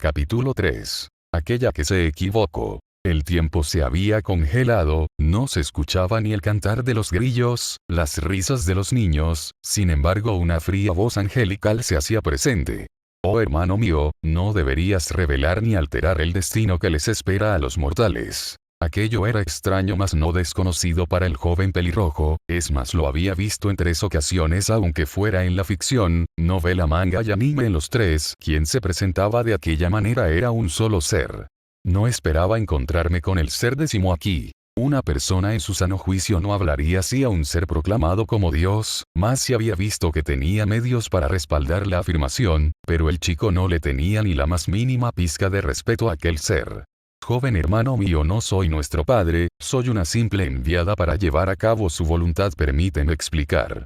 Capítulo 3. Aquella que se equivocó. El tiempo se había congelado, no se escuchaba ni el cantar de los grillos, las risas de los niños, sin embargo una fría voz angelical se hacía presente. Oh hermano mío, no deberías revelar ni alterar el destino que les espera a los mortales. Aquello era extraño mas no desconocido para el joven pelirrojo, es más lo había visto en 3 ocasiones aunque fuera en la ficción, novela, manga y anime. En los 3, quien se presentaba de aquella manera era un solo ser. No esperaba encontrarme con el ser décimo aquí. Una persona en su sano juicio no hablaría así a un ser proclamado como Dios, más si había visto que tenía medios para respaldar la afirmación, pero el chico no le tenía ni la más mínima pizca de respeto a aquel ser. Joven hermano mío, no soy nuestro padre, soy una simple enviada para llevar a cabo su voluntad, permíteme explicar.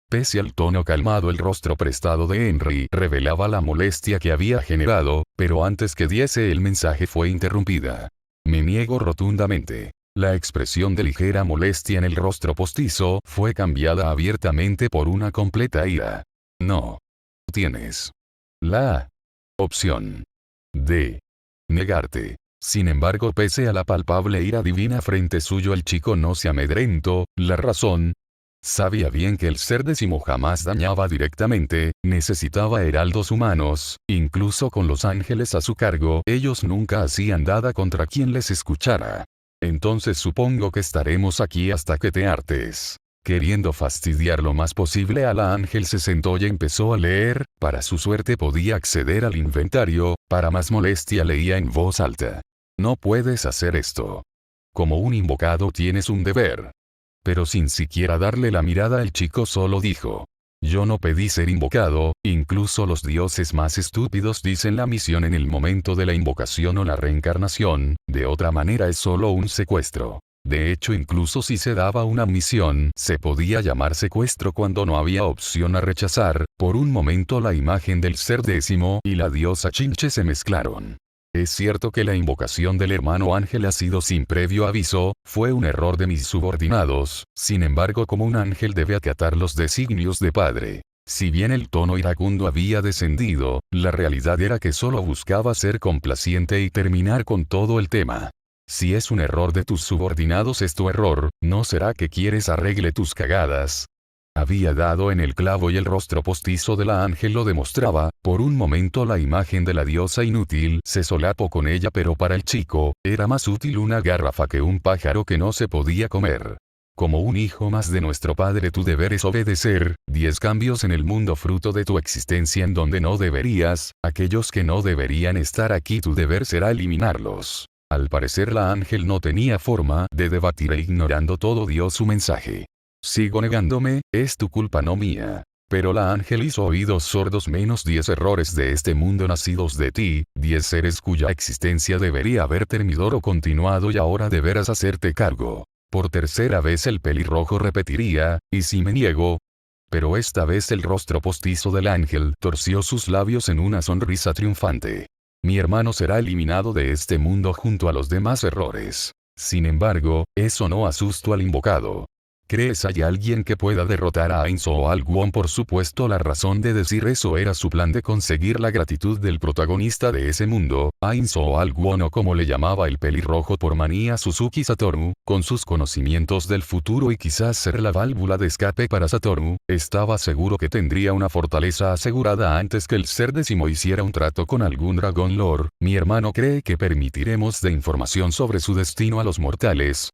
Pese al tono calmado, el rostro prestado de Henry revelaba la molestia que había generado, pero antes que diese el mensaje fue interrumpida. Me niego rotundamente. La expresión de ligera molestia en el rostro postizo fue cambiada abiertamente por una completa ira. No. Tienes la opción de negarte. Sin embargo, pese a la palpable ira divina frente suyo, el chico no se amedrentó. La razón. Sabía bien que el ser décimo jamás dañaba directamente, necesitaba heraldos humanos, incluso con los ángeles a su cargo, ellos nunca hacían nada contra quien les escuchara. Entonces supongo que estaremos aquí hasta que te hartes. Queriendo fastidiar lo más posible a la ángel se sentó y empezó a leer. Para su suerte podía acceder al inventario, para más molestia leía en voz alta. No puedes hacer esto. Como un invocado tienes un deber. Pero sin siquiera darle la mirada el chico solo dijo. Yo no pedí ser invocado, incluso los dioses más estúpidos dicen la misión en el momento de la invocación o la reencarnación, de otra manera es solo un secuestro. De hecho, incluso si se daba una misión, se podía llamar secuestro cuando no había opción a rechazar. Por un momento la imagen del ser décimo y la diosa Chinche se mezclaron. Es cierto que la invocación del hermano ángel ha sido sin previo aviso, fue un error de mis subordinados, sin embargo como un ángel debe acatar los designios de padre. Si bien el tono iracundo había descendido, la realidad era que solo buscaba ser complaciente y terminar con todo el tema. Si es un error de tus subordinados es tu error, ¿no será que quieres arregle tus cagadas? Había dado en el clavo y el rostro postizo de la ángel lo demostraba. Por un momento la imagen de la diosa inútil se solapó con ella, pero para el chico, era más útil una garrafa que un pájaro que no se podía comer. Como un hijo más de nuestro padre tu deber es obedecer. 10 cambios en el mundo fruto de tu existencia en donde no deberías, aquellos que no deberían estar aquí tu deber será eliminarlos. Al parecer la ángel no tenía forma de debatir e ignorando todo dio su mensaje. Sigo negándome, es tu culpa no mía. Pero la ángel hizo oídos sordos. Menos 10 errores de este mundo nacidos de ti, 10 seres cuya existencia debería haber terminado o continuado y ahora deberás hacerte cargo. Por tercera vez el pelirrojo repetiría, ¿y si me niego? Pero esta vez el rostro postizo del ángel torció sus labios en una sonrisa triunfante. Mi hermano será eliminado de este mundo junto a los demás errores. Sin embargo, eso no asustó al invocado. ¿Crees hay alguien que pueda derrotar a Ainzo o al Guon? Por supuesto, la razón de decir eso era su plan de conseguir la gratitud del protagonista de ese mundo, Ainzo o al Guon o como le llamaba el pelirrojo por manía Suzuki Satoru, con sus conocimientos del futuro y quizás ser la válvula de escape para Satoru, estaba seguro que tendría una fortaleza asegurada antes que el ser décimo hiciera un trato con algún Dragon Lord. Mi hermano cree que permitiremos de información sobre su destino a los mortales.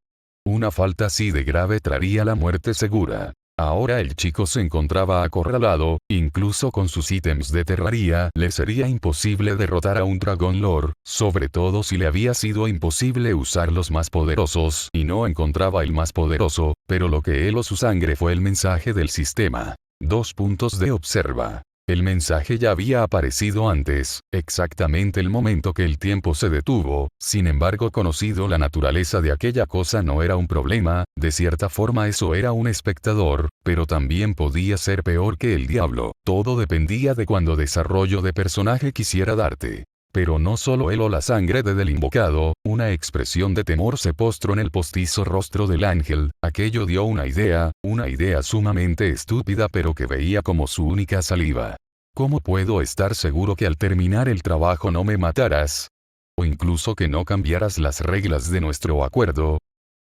Una falta así de grave traería la muerte segura. Ahora el chico se encontraba acorralado, incluso con sus ítems de terraría le sería imposible derrotar a un Dragon Lord, sobre todo si le había sido imposible usar los más poderosos y no encontraba el más poderoso, pero lo que heló su sangre fue el mensaje del sistema. 2 puntos de observa. El mensaje ya había aparecido antes, exactamente el momento que el tiempo se detuvo. Sin embargo, conocido la naturaleza de aquella cosa no era un problema, de cierta forma eso era un espectador, pero también podía ser peor que el diablo. Todo dependía de cuándo desarrollo de personaje quisiera darte. Pero no solo heló la sangre del invocado, una expresión de temor se postró en el postizo rostro del ángel. Aquello dio una idea sumamente estúpida pero que veía como su única salida. ¿Cómo puedo estar seguro que al terminar el trabajo no me matarás? O incluso que no cambiaras las reglas de nuestro acuerdo.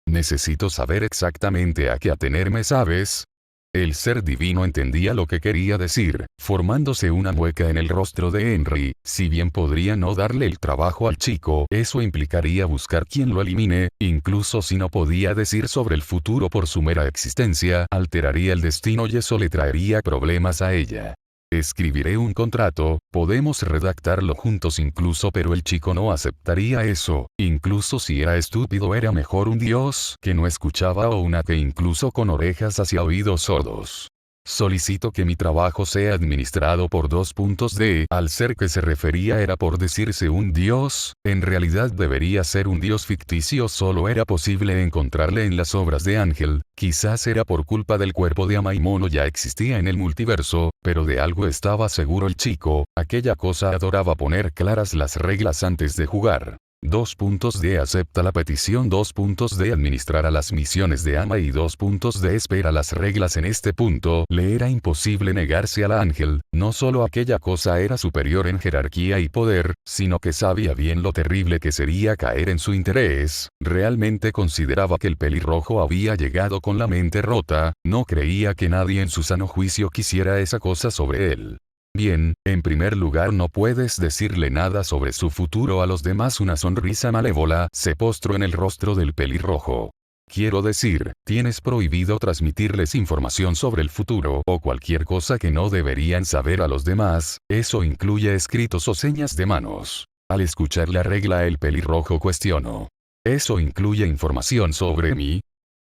Necesito saber exactamente a qué atenerme, ¿sabes? El ser divino entendía lo que quería decir, formándose una mueca en el rostro de Henry. Si bien podría no darle el trabajo al chico, eso implicaría buscar quien lo elimine, incluso si no podía decir sobre el futuro por su mera existencia, alteraría el destino y eso le traería problemas a ella. Escribiré un contrato, podemos redactarlo juntos incluso, pero el chico no aceptaría eso. Incluso si era estúpido, era mejor un dios que no escuchaba o una que incluso con orejas hacia oídos sordos. Solicito que mi trabajo sea administrado por D. Al ser que se refería era por decirse un dios, en realidad debería ser un dios ficticio. Solo era posible encontrarle en las obras de Ángel. Quizás era por culpa del cuerpo de Amaimono ya existía en el multiverso, pero de algo estaba seguro el chico, aquella cosa adoraba poner claras las reglas antes de jugar. D. Acepta la petición. D. Administrará las misiones de Ama y D. Espera las reglas. En este punto, le era imposible negarse a la Ángel. No solo aquella cosa era superior en jerarquía y poder, sino que sabía bien lo terrible que sería caer en su interés. Realmente consideraba que el pelirrojo había llegado con la mente rota, no creía que nadie en su sano juicio quisiera esa cosa sobre él. Bien, en primer lugar no puedes decirle nada sobre su futuro a los demás. Una sonrisa malévola se postró en el rostro del pelirrojo. Quiero decir, tienes prohibido transmitirles información sobre el futuro o cualquier cosa que no deberían saber a los demás, eso incluye escritos o señas de manos. Al escuchar la regla el pelirrojo cuestionó. ¿Eso incluye información sobre mí?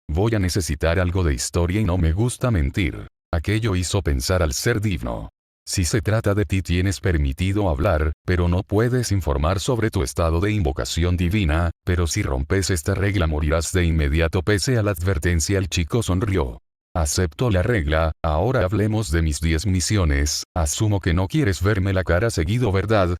Voy a necesitar algo de historia y no me gusta mentir. Aquello hizo pensar al ser divino. Si se trata de ti tienes permitido hablar, pero no puedes informar sobre tu estado de invocación divina, pero si rompes esta regla morirás de inmediato. Pese a la advertencia el chico sonrió. Acepto la regla, ahora hablemos de mis 10 misiones, asumo que no quieres verme la cara seguido, ¿verdad?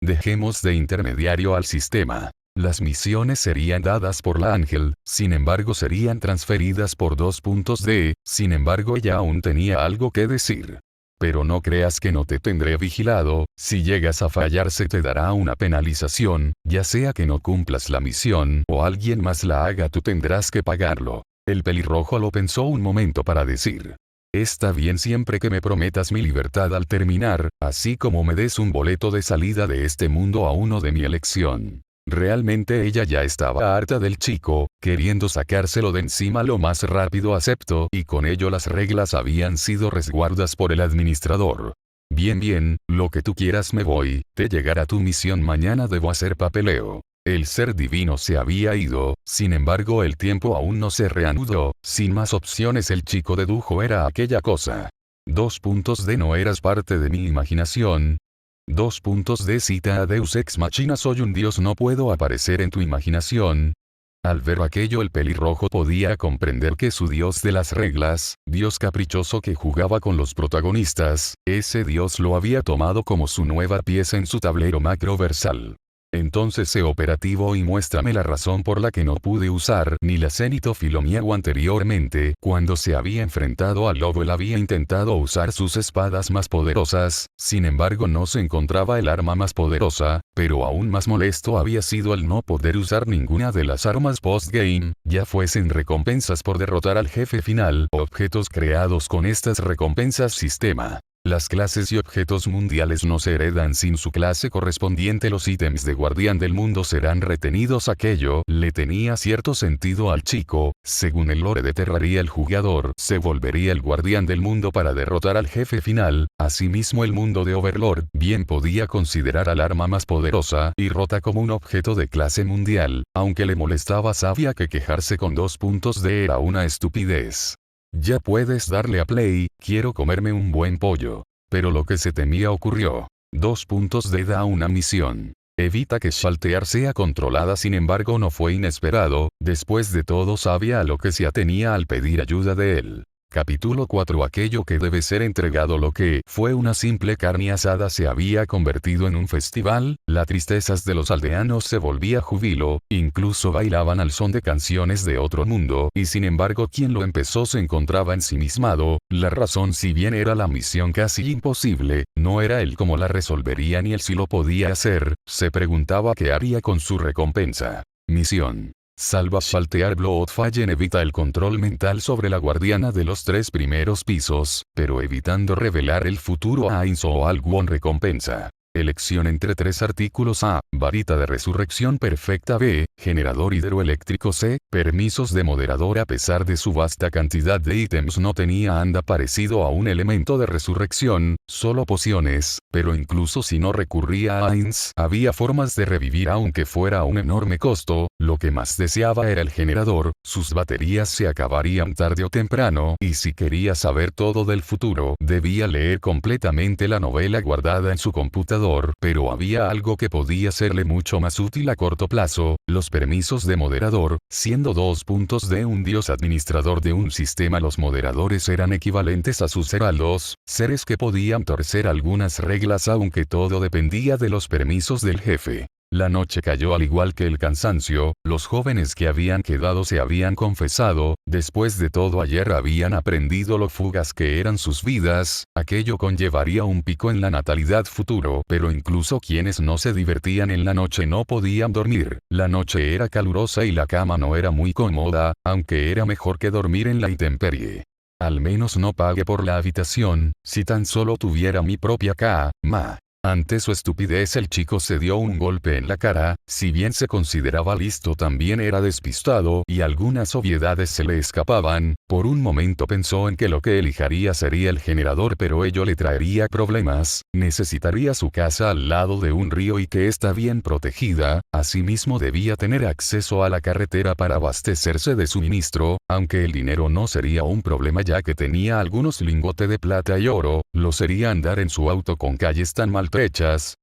Dejemos de intermediario al sistema. Las misiones serían dadas por la Ángel, sin embargo serían transferidas por D. Sin embargo ella aún tenía algo que decir. Pero no creas que no te tendré vigilado, si llegas a fallar se te dará una penalización, ya sea que no cumplas la misión o alguien más la haga, tú tendrás que pagarlo. El pelirrojo lo pensó un momento para decir. Está bien siempre que me prometas mi libertad al terminar, así como me des un boleto de salida de este mundo a uno de mi elección. Realmente ella ya estaba harta del chico, queriendo sacárselo de encima lo más rápido. Aceptó, y con ello las reglas habían sido resguardadas por el administrador. Bien, lo que tú quieras, me voy, te llegará tu misión mañana, debo hacer papeleo. El ser divino se había ido, sin embargo el tiempo aún no se reanudó, sin más opciones el chico dedujo era aquella cosa. D. No eras parte de mi imaginación. D. Cita a Deus Ex Machina, soy un dios, no puedo aparecer en tu imaginación. Al ver aquello el pelirrojo podía comprender que su dios de las reglas, dios caprichoso que jugaba con los protagonistas, ese dios lo había tomado como su nueva pieza en su tablero macroversal. Entonces sé operativo y muéstrame la razón por la que no pude usar ni la Zenith Filomiago anteriormente. Cuando se había enfrentado al lobo él había intentado usar sus espadas más poderosas, sin embargo no se encontraba el arma más poderosa, pero aún más molesto había sido el no poder usar ninguna de las armas post-game, ya fuesen recompensas por derrotar al jefe final o objetos creados con estas recompensas sistema. Las clases y objetos mundiales no se heredan sin su clase correspondiente. Los ítems de guardián del mundo serán retenidos. Aquello le tenía cierto sentido al chico. Según el lore de Terraria, el jugador se volvería el guardián del mundo para derrotar al jefe final. Asimismo el mundo de Overlord bien podía considerar al arma más poderosa y rota como un objeto de clase mundial. Aunque le molestaba, sabía que quejarse con D era una estupidez. Ya puedes darle a play, quiero comerme un buen pollo. Pero lo que se temía ocurrió. D da una misión. Evita que Shaltear sea controlada, sin embargo no fue inesperado, después de todo sabía a lo que se atenía al pedir ayuda de él. Capítulo 4. Aquello que debe ser entregado. Lo que fue una simple carne asada se había convertido en un festival, las tristezas de los aldeanos se volvía júbilo, incluso bailaban al son de canciones de otro mundo, y sin embargo quien lo empezó se encontraba ensimismado. La razón, si bien era la misión casi imposible, no era él cómo la resolvería ni él si lo podía hacer, se preguntaba qué haría con su recompensa. Misión. Salva Shaltear Bloodfallen evita el control mental sobre la guardiana de los 3 primeros pisos, pero evitando revelar el futuro a Ainz o Alwon. Recompensa. Elección entre 3 artículos. A. Varita de resurrección perfecta. B. Generador hidroeléctrico. C. Permisos de moderador. A pesar de su vasta cantidad de ítems no tenía anda parecido a un elemento de resurrección, solo pociones, pero incluso si no recurría a Ainz, había formas de revivir aunque fuera a un enorme costo. Lo que más deseaba era el generador, sus baterías se acabarían tarde o temprano, y si quería saber todo del futuro, debía leer completamente la novela guardada en su computador. Pero había algo que podía serle mucho más útil a corto plazo: los permisos de moderador. Siendo 2 puntos de un dios administrador de un sistema, los moderadores eran equivalentes a sus heraldos, seres que podían torcer algunas reglas aunque todo dependía de los permisos del jefe. La noche cayó al igual que el cansancio, los jóvenes que habían quedado se habían confesado, después de todo ayer habían aprendido lo fugas que eran sus vidas, aquello conllevaría un pico en la natalidad futuro, pero incluso quienes no se divertían en la noche no podían dormir. La noche era calurosa y la cama no era muy cómoda, aunque era mejor que dormir en la intemperie. Al menos no pague por la habitación, si tan solo tuviera mi propia cama. Ante su estupidez el chico se dio un golpe en la cara. Si bien se consideraba listo, también era despistado y algunas obviedades se le escapaban. Por un momento pensó en que lo que elegiría sería el generador, pero ello le traería problemas. Necesitaría su casa al lado de un río y que está bien protegida. Asimismo debía tener acceso a la carretera para abastecerse de suministro, aunque el dinero no sería un problema ya que tenía algunos lingotes de plata y oro. Lo sería andar en su auto con calles tan maltrechas.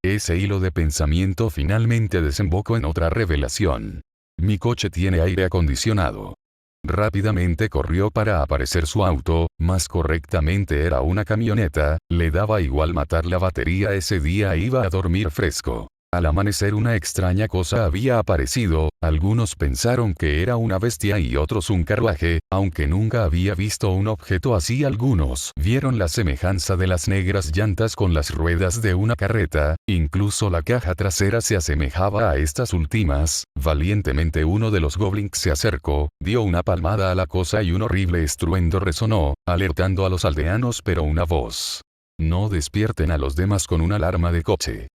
Ese hilo de pensamiento finalmente desembocó en otra revelación. Mi coche tiene aire acondicionado. Rápidamente corrió para aparecer su auto, más correctamente era una camioneta. Le daba igual matar la batería, ese día iba a dormir fresco. Al amanecer una extraña cosa había aparecido. Algunos pensaron que era una bestia y otros un carruaje, aunque nunca había visto un objeto así. Algunos vieron la semejanza de las negras llantas con las ruedas de una carreta, incluso la caja trasera se asemejaba a estas últimas. Valientemente uno de los goblins se acercó, dio una palmada a la cosa y un horrible estruendo resonó, alertando a los aldeanos, pero una voz: no despierten a los demás, con una alarma de coche.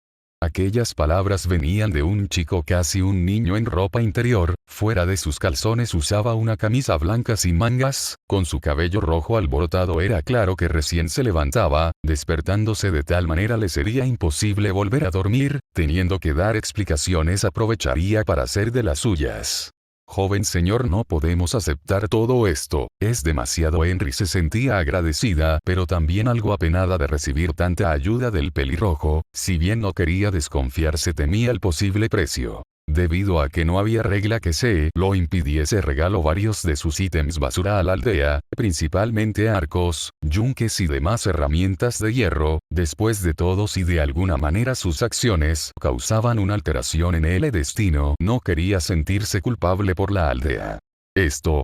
Aquellas palabras venían de un chico, casi un niño, en ropa interior. Fuera de sus calzones usaba una camisa blanca sin mangas, con su cabello rojo alborotado era claro que recién se levantaba. Despertándose de tal manera le sería imposible volver a dormir, teniendo que dar explicaciones aprovecharía para hacer de las suyas. Joven señor, no podemos aceptar todo esto, es demasiado. Henry se sentía agradecida, pero también algo apenada de recibir tanta ayuda del pelirrojo. Si bien no quería desconfiarse, temía el posible precio. Debido a que no había regla que se lo impidiese, regaló varios de sus ítems basura a la aldea, principalmente arcos, yunques y demás herramientas de hierro. Después de todo, si de alguna manera sus acciones causaban una alteración en el destino, no quería sentirse culpable por la aldea. Esto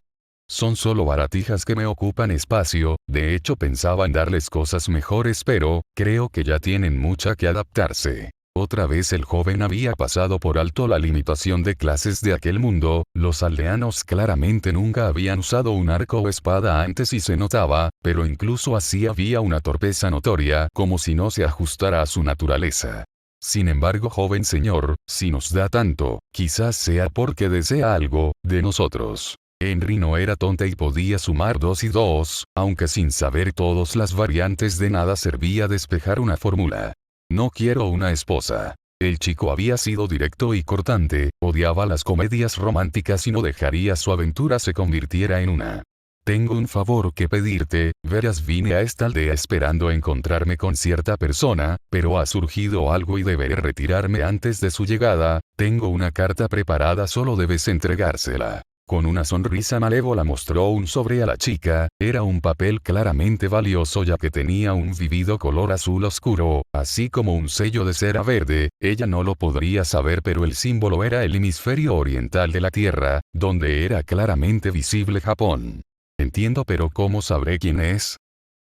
son solo baratijas que me ocupan espacio. De hecho pensaba en darles cosas mejores, pero creo que ya tienen mucha que adaptarse. Otra vez el joven había pasado por alto la limitación de clases de aquel mundo. Los aldeanos claramente nunca habían usado un arco o espada antes y se notaba, pero incluso así había una torpeza notoria, como si no se ajustara a su naturaleza. Sin embargo, joven señor, si nos da tanto, quizás sea porque desea algo de nosotros. Henry no era tonta y podía sumar 2 y 2, aunque sin saber todas las variantes de nada servía despejar una fórmula. No quiero una esposa. El chico había sido directo y cortante, odiaba las comedias románticas y no dejaría su aventura se convirtiera en una. Tengo un favor que pedirte. Verás, vine a esta aldea esperando encontrarme con cierta persona, pero ha surgido algo y deberé retirarme antes de su llegada. Tengo una carta preparada, solo debes entregársela. Con una sonrisa malévola mostró un sobre a la chica, era un papel claramente valioso ya que tenía un vívido color azul oscuro, así como un sello de cera verde, ella no lo podría saber pero el símbolo era el hemisferio oriental de la Tierra, donde era claramente visible Japón. Entiendo pero ¿cómo sabré quién es?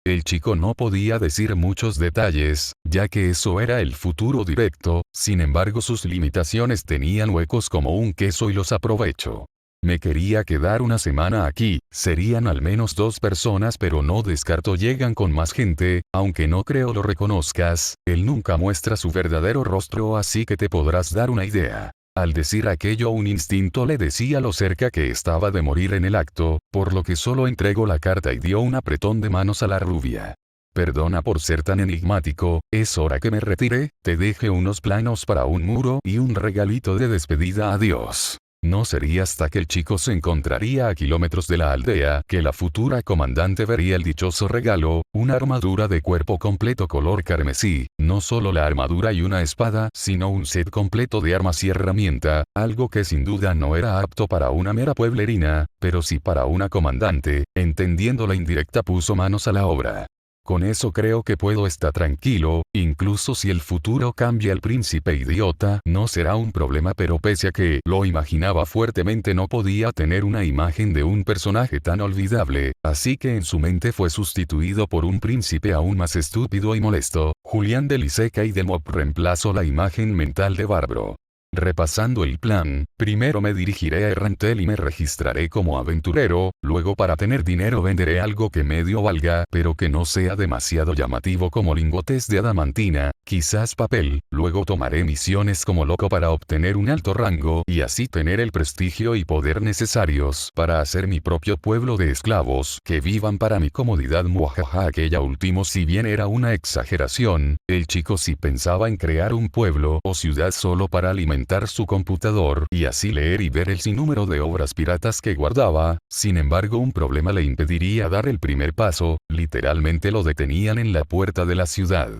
El chico no podía decir muchos detalles, ya que eso era el futuro directo, sin embargo sus limitaciones tenían huecos como un queso y los aprovechó. Me quería quedar una semana aquí, serían al menos 2 personas pero no descarto llegan con más gente, aunque no creo lo reconozcas, él nunca muestra su verdadero rostro así que te podrás dar una idea. Al decir aquello un instinto le decía lo cerca que estaba de morir en el acto, por lo que solo entregó la carta y dio un apretón de manos a la rubia. Perdona por ser tan enigmático, es hora que me retire, te deje unos planos para un muro y un regalito de despedida adiós. No sería hasta que el chico se encontraría a kilómetros de la aldea que la futura comandante vería el dichoso regalo, una armadura de cuerpo completo color carmesí, no solo la armadura y una espada, sino un set completo de armas y herramienta, algo que sin duda no era apto para una mera pueblerina, pero sí para una comandante, entendiendo la indirecta puso manos a la obra. Con eso creo que puedo estar tranquilo, incluso si el futuro cambia el príncipe idiota, no será un problema pero pese a que lo imaginaba fuertemente no podía tener una imagen de un personaje tan olvidable, así que en su mente fue sustituido por un príncipe aún más estúpido y molesto, Julián de Liseca y de Mop reemplazó la imagen mental de Bárbaro. Repasando el plan, primero me dirigiré a Errantel y me registraré como aventurero, luego para tener dinero venderé algo que medio valga pero que no sea demasiado llamativo como lingotes de adamantina, quizás papel, luego tomaré misiones como loco para obtener un alto rango y así tener el prestigio y poder necesarios para hacer mi propio pueblo de esclavos que vivan para mi comodidad. Muajaja, aquella último si bien era una exageración, el chico sí pensaba en crear un pueblo o ciudad solo para alimentar su computador y así leer y ver el sinnúmero de obras piratas que guardaba, sin embargo un problema le impediría dar el primer paso, literalmente lo detenían en la puerta de la ciudad.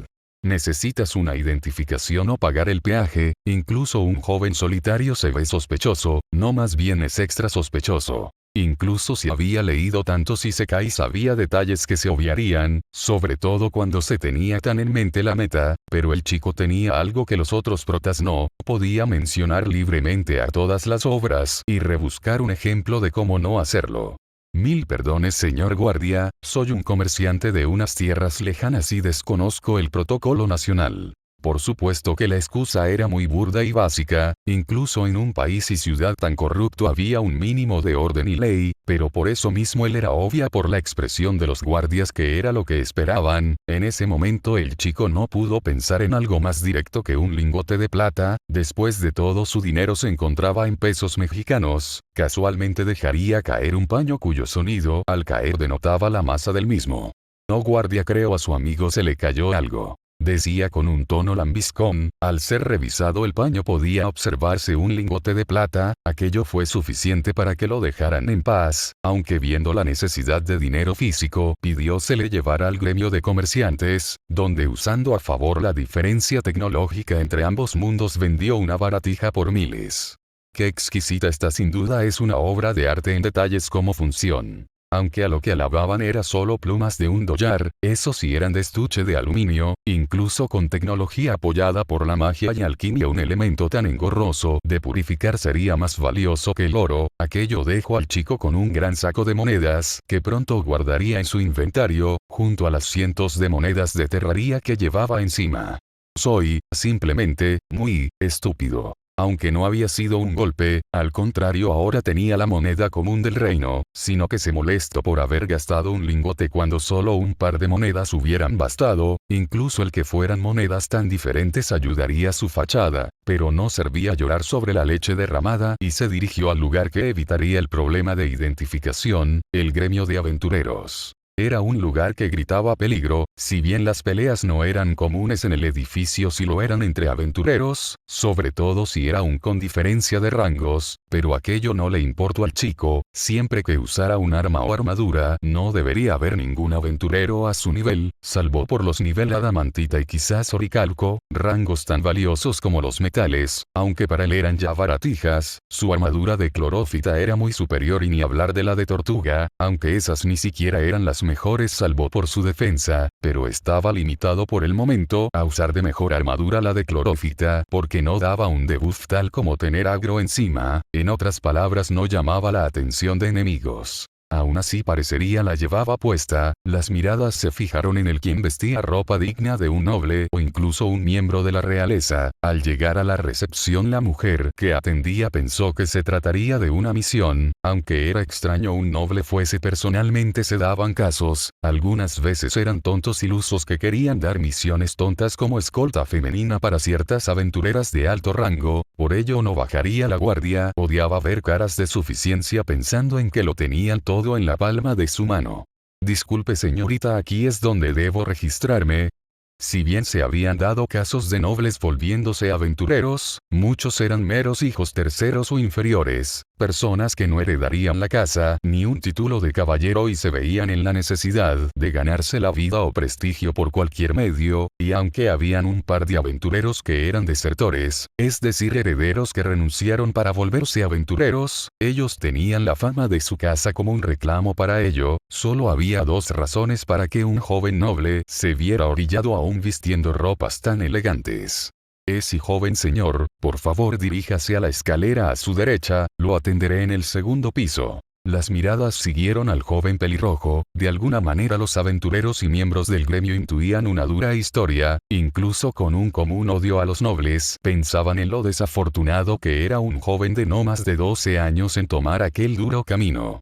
Necesitas una identificación o pagar el peaje, incluso un joven solitario se ve sospechoso, no más bien es extra sospechoso. Incluso si había leído tantos isekais sabía detalles que se obviarían, sobre todo cuando se tenía tan en mente la meta, pero el chico tenía algo que los otros protas no, podía mencionar libremente a todas las obras y rebuscar un ejemplo de cómo no hacerlo. Mil perdones señor guardia, soy un comerciante de unas tierras lejanas y desconozco el protocolo nacional. Por supuesto que la excusa era muy burda y básica, incluso en un país y ciudad tan corrupto había un mínimo de orden y ley, pero por eso mismo él era obvia por la expresión de los guardias que era lo que esperaban. En ese momento el chico no pudo pensar en algo más directo que un lingote de plata, después de todo su dinero se encontraba en pesos mexicanos, casualmente dejaría caer un paño cuyo sonido al caer denotaba la masa del mismo. No guardia creo a su amigo se le cayó algo. Decía con un tono lambiscón, al ser revisado el paño podía observarse un lingote de plata, aquello fue suficiente para que lo dejaran en paz, aunque viendo la necesidad de dinero físico, pidió se le llevara al gremio de comerciantes, donde usando a favor la diferencia tecnológica entre ambos mundos vendió una baratija por miles. Qué exquisita esta sin duda es una obra de arte en detalles como función. Aunque a lo que alababan era solo plumas de un dollar, esos sí eran de estuche de aluminio, incluso con tecnología apoyada por la magia y alquimia un elemento tan engorroso de purificar sería más valioso que el oro, aquello dejó al chico con un gran saco de monedas que pronto guardaría en su inventario, junto a las cientos de monedas de terraría que llevaba encima. Soy, simplemente, muy, estúpido. Aunque no había sido un golpe, al contrario ahora tenía la moneda común del reino, sino que se molestó por haber gastado un lingote cuando solo un par de monedas hubieran bastado, incluso el que fueran monedas tan diferentes ayudaría a su fachada, pero no servía llorar sobre la leche derramada y se dirigió al lugar que evitaría el problema de identificación, el gremio de aventureros. Era un lugar que gritaba peligro, si bien las peleas no eran comunes en el edificio, sí lo eran entre aventureros, sobre todo si era aún con diferencia de rangos, pero aquello no le importó al chico, siempre que usara un arma o armadura, no debería haber ningún aventurero a su nivel, salvo por los nivel adamantita y quizás oricalco, rangos tan valiosos como los metales, aunque para él eran ya baratijas, su armadura de clorófita era muy superior y ni hablar de la de tortuga, aunque esas ni siquiera eran las mejores salvo por su defensa, pero estaba limitado por el momento a usar de mejor armadura la de clorófita porque no daba un debuff tal como tener agro encima, en otras palabras no llamaba la atención de enemigos. Aún así parecería la llevaba puesta, las miradas se fijaron en el quien vestía ropa digna de un noble o incluso un miembro de la realeza. Al llegar a la recepción la mujer que atendía pensó que se trataría de una misión, aunque era extraño un noble fuese personalmente se daban casos, algunas veces eran tontos ilusos que querían dar misiones tontas como escolta femenina para ciertas aventureras de alto rango, por ello no bajaría la guardia, odiaba ver caras de suficiencia pensando en que lo tenían todo en la palma de su mano. Disculpe señorita, aquí es donde debo registrarme. Si bien se habían dado casos de nobles volviéndose aventureros, muchos eran meros hijos terceros o inferiores, personas que no heredarían la casa ni un título de caballero y se veían en la necesidad de ganarse la vida o prestigio por cualquier medio, y aunque habían un par de aventureros que eran desertores, es decir herederos que renunciaron para volverse aventureros, ellos tenían la fama de su casa como un reclamo para ello, solo había dos razones para que un joven noble se viera orillado aún vistiendo ropas tan elegantes. Ese joven señor, por favor diríjase a la escalera a su derecha, lo atenderé en el segundo piso. Las miradas siguieron al joven pelirrojo, de alguna manera los aventureros y miembros del gremio intuían una dura historia, incluso con un común odio a los nobles, pensaban en lo desafortunado que era un joven de no más de 12 años en tomar aquel duro camino.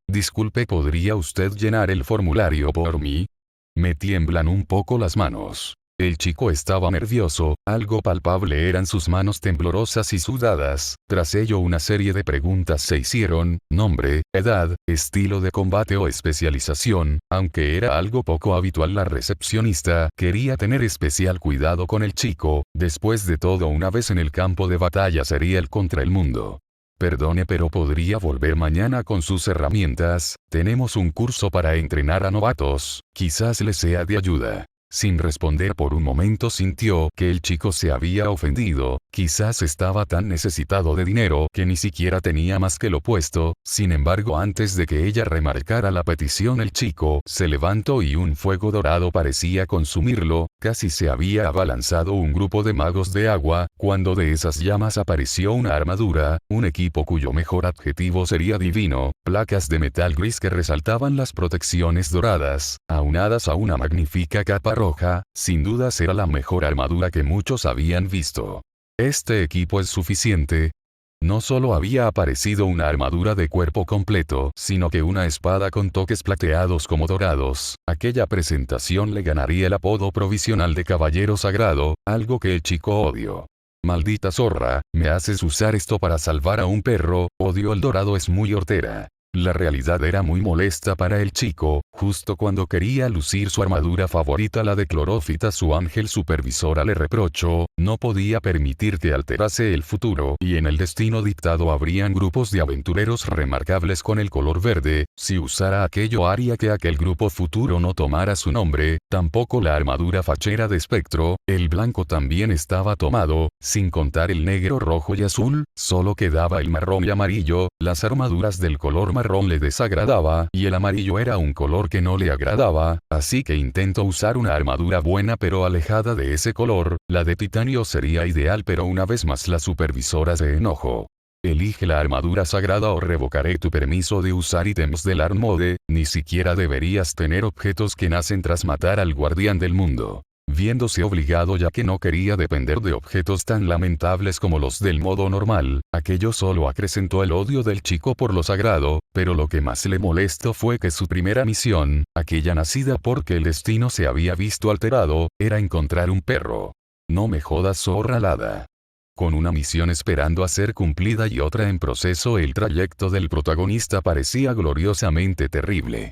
Disculpe, ¿podría usted llenar el formulario por mí? Me tiemblan un poco las manos. El chico estaba nervioso, algo palpable eran sus manos temblorosas y sudadas, tras ello una serie de preguntas se hicieron, nombre, edad, estilo de combate o especialización, aunque era algo poco habitual la recepcionista quería tener especial cuidado con el chico, después de todo una vez en el campo de batalla sería el contra el mundo. Perdone, pero podría volver mañana con sus herramientas, tenemos un curso para entrenar a novatos, quizás le sea de ayuda. Sin responder por un momento sintió que el chico se había ofendido, quizás estaba tan necesitado de dinero que ni siquiera tenía más que lo puesto, sin embargo antes de que ella remarcara la petición el chico se levantó y un fuego dorado parecía consumirlo, casi se había abalanzado un grupo de magos de agua, cuando de esas llamas apareció una armadura, un equipo cuyo mejor adjetivo sería divino, placas de metal gris que resaltaban las protecciones doradas, aunadas a una magnífica capa roja, sin dudas era la mejor armadura que muchos habían visto. Este equipo es suficiente. No solo había aparecido una armadura de cuerpo completo, sino que una espada con toques plateados como dorados. Aquella presentación le ganaría el apodo provisional de caballero sagrado, algo que el chico odió. Maldita zorra, me haces usar esto para salvar a un perro, odio el dorado, es muy hortera. La realidad era muy molesta para el chico, justo cuando quería lucir su armadura favorita, la de clorófita, su ángel supervisora le reprochó, no podía permitir que alterase el futuro, y en el destino dictado habrían grupos de aventureros remarcables con el color verde, si usara aquello haría que aquel grupo futuro no tomara su nombre, tampoco la armadura fachera de espectro, el blanco también estaba tomado, sin contar el negro, rojo y azul, solo quedaba el marrón y amarillo, las armaduras del color marrón le desagradaba, y el amarillo era un color que no le agradaba, así que intentó usar una armadura buena pero alejada de ese color, la de titanio sería ideal, pero una vez más la supervisora se enojó. Elige la armadura sagrada o revocaré tu permiso de usar ítems del Arm Mode, ni siquiera deberías tener objetos que nacen tras matar al guardián del mundo. Viéndose obligado ya que no quería depender de objetos tan lamentables como los del modo normal, aquello solo acrecentó el odio del chico por lo sagrado, pero lo que más le molestó fue que su primera misión, aquella nacida porque el destino se había visto alterado, era encontrar un perro. No me jodas, zorra alada. Con una misión esperando a ser cumplida y otra en proceso, el trayecto del protagonista parecía gloriosamente terrible.